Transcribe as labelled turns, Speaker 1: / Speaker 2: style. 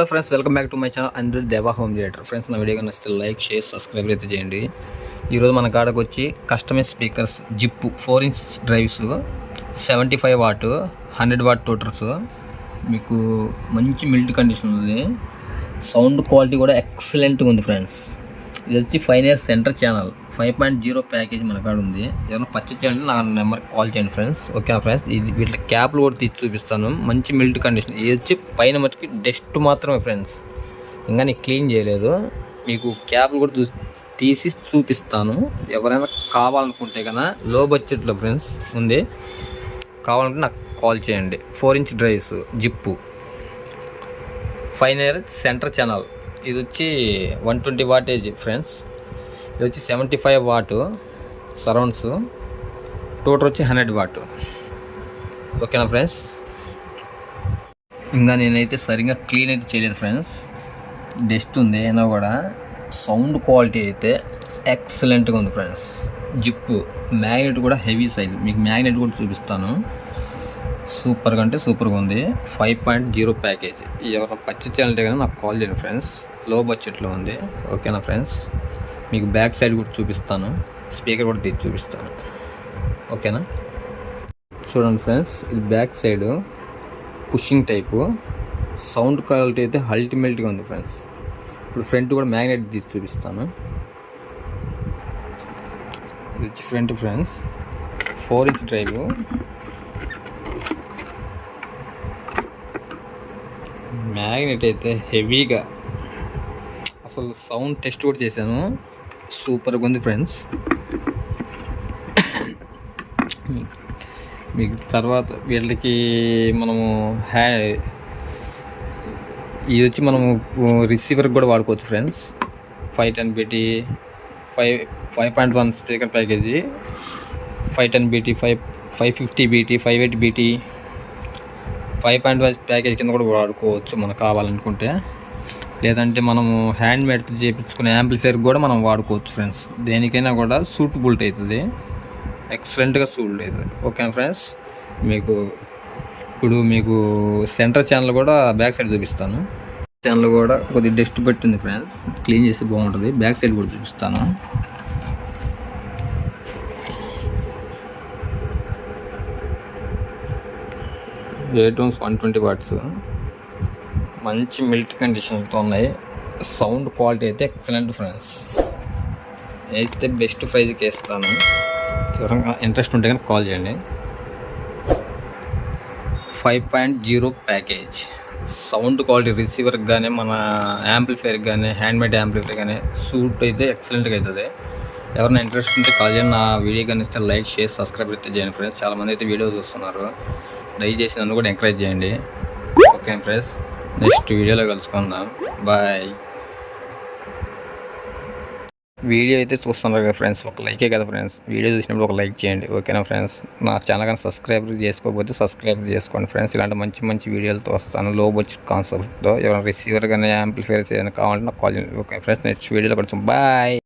Speaker 1: Hello friends, welcome back to my channel and Deva home theatre. Friends, నా video నచ్చితే like, share, subscribe అయితే చేయండి. ఈరోజు మన కాడకు వచ్చి కస్టమైజ్ స్పీకర్స్ జిప్పు 4-inch డ్రైవ్స్ 75 వాట్ 100 వాట్ టోటర్స్ మీకు మంచి మిల్ట్ కండిషన్ ఉంది. సౌండ్ క్వాలిటీ కూడా ఎక్సలెంట్గా ఉంది ఫ్రెండ్స్. ఇది వచ్చి 5 years సెంటర్ ఛానల్ 5.0 ప్యాకేజ్ మన కాడ ఉంది. ఏదైనా పర్చేజ్ చేయాలంటే నా నెంబర్కి కాల్ చేయండి ఫ్రెండ్స్. ఓకేనా ఫ్రెండ్స్, ఇది వీటి క్యాప్లు కూడా తీసి చూపిస్తాను. మంచి మిల్ట్ కండిషన్. ఇది వచ్చి పైన మటుకి డస్ట్ మాత్రమే ఫ్రెండ్స్, ఇంకా నేను క్లీన్ చేయలేదు. మీకు క్యాప్లు కూడా తీసి చూపిస్తాను. ఎవరైనా కావాలనుకుంటే కన్నా లో బడ్జెట్లో ఫ్రెండ్స్ ఉంది, కావాలంటే నాకు కాల్ చేయండి. 4-inch drives zip 5 years centre channel. ఇది వచ్చి 120 wattage ఫ్రెండ్స్. ఇది వచ్చి 75 వాట్ సరౌండ్స్, టోటల్ వచ్చి 100 వాట్. ఓకేనా ఫ్రెండ్స్, ఇంకా నేనైతే సరిగ్గా క్లీన్ అయితే చేయలేదు ఫ్రెండ్స్, డస్ట్ ఉంది అయినా కూడా. సౌండ్ క్వాలిటీ అయితే ఎక్సలెంట్గా ఉంది ఫ్రెండ్స్. జిప్పు మ్యాగ్నెట్ కూడా హెవీ సైజ్, మీకు మ్యాగ్నెట్ కూడా చూపిస్తాను. సూపర్గా అంటే సూపర్గా ఉంది. 5.0 ప్యాకేజ్. ఎవరైనా పర్చేజ్ చేయాలంటే కానీ నాకు కాల్ చేయండి ఫ్రెండ్స్. లో బడ్జెట్లో ఉంది. ఓకేనా ఫ్రెండ్స్, మీకు బ్యాక్ సైడ్ కూడా చూపిస్తాను, స్పీకర్ కూడా తీసి చూపిస్తాను. ఓకేనా, చూడండి ఫ్రెండ్స్, ఇది back side pushing type. Sound quality అయితే అల్టిమేట్గా ఉంది ఫ్రెండ్స్. ఇప్పుడు ఫ్రంట్ కూడా మ్యాగ్నెట్ తీసి చూపిస్తాను. ఇది వచ్చి front friends, 4-inch drive. Magnet అయితే హెవీగా, అసలు సౌండ్ టెస్ట్ కూడా చేశాను, సూపర్గా ఉంది ఫ్రెండ్స్. మీకు తర్వాత వీళ్ళకి మనము ఇది వచ్చి మనము రిసీవర్కి కూడా వాడుకోవచ్చు friends. 510 BT 5.1 speaker package, 510 BT 550 BT 580 BT 5.1 package కింద కూడా వాడుకోవచ్చు మనకు కావాలనుకుంటే. లేదంటే మనము హ్యాండ్ మేడ్ చేయించుకునే యాంప్లిఫైర్ కూడా మనం వాడుకోవచ్చు ఫ్రెండ్స్. దేనికైనా కూడా సూటబుల్టీ అవుతుంది, ఎక్సలెంట్గా సూట్ అవుతుంది. ఓకే ఫ్రెండ్స్, ఇప్పుడు మీకు సెంటర్ ఛానల్ కూడా బ్యాక్ సైడ్ చూపిస్తాను. ఛానల్ కూడా కొద్దిగా డస్ట్ పెట్టింది ఫ్రెండ్స్, క్లీన్ చేసి బాగుంటుంది. బ్యాక్ సైడ్ కూడా చూపిస్తాను. ఏటోన్స్ 120 వాట్స్, మంచి మిల్ట్ కండిషన్తో ఉన్నాయి. సౌండ్ క్వాలిటీ అయితే ఎక్సలెంట్ ఫ్రెండ్స్. అయితే బెస్ట్ ప్రైజ్కి వేస్తాను. ఎవరైనా ఇంట్రెస్ట్ ఉంటే కానీ కాల్ చేయండి. 5.0 ప్యాకేజ్. సౌండ్ క్వాలిటీ రిసీవర్కి కానీ మన యాంప్లిఫైర్కి కానీ హ్యాండ్మేడ్ యాంప్లిఫైర్ కానీ సూట్ అయితే ఎక్సలెంట్గా అవుతుంది. ఎవరైనా ఇంట్రెస్ట్ ఉంటే కాల్ చేయండి. నా వీడియో కానీ ఇస్తే లైక్, షేర్, సబ్స్క్రైబ్ అయితే చేయండి ఫ్రెండ్స్. చాలామంది అయితే వీడియో చూస్తున్నారు, దయచేసి నన్ను కూడా ఎంకరేజ్ చేయండి. ఓకే ఫ్రెండ్స్, నెక్స్ట్ వీడియోలో కలుసుకుందాం. బాయ్. వీడియో అయితే చూస్తున్నారు కదా ఫ్రెండ్స్, ఒక లైకే కదా ఫ్రెండ్స్. వీడియో చూసినప్పుడు ఒక లైక్ చేయండి. ఓకేనా ఫ్రెండ్స్, నా ఛానల్ కానీ సబ్స్క్రైబ్ చేసుకోకపోతే సబ్స్క్రైబ్ చేసుకోండి ఫ్రెండ్స్. ఇలాంటి మంచి మంచి వీడియోలతో వస్తాను, లో బడ్జెట్ కాన్సెప్ట్తో. ఎవరైనా రిసీవర్ కానీ యాంప్లిఫైర్స్ ఏదైనా కావాలంటే నాకు కాల్ చేయండి. ఓకే ఫ్రెండ్స్, నెక్స్ట్ వీడియోలో కలుసుకుందాం. బాయ్.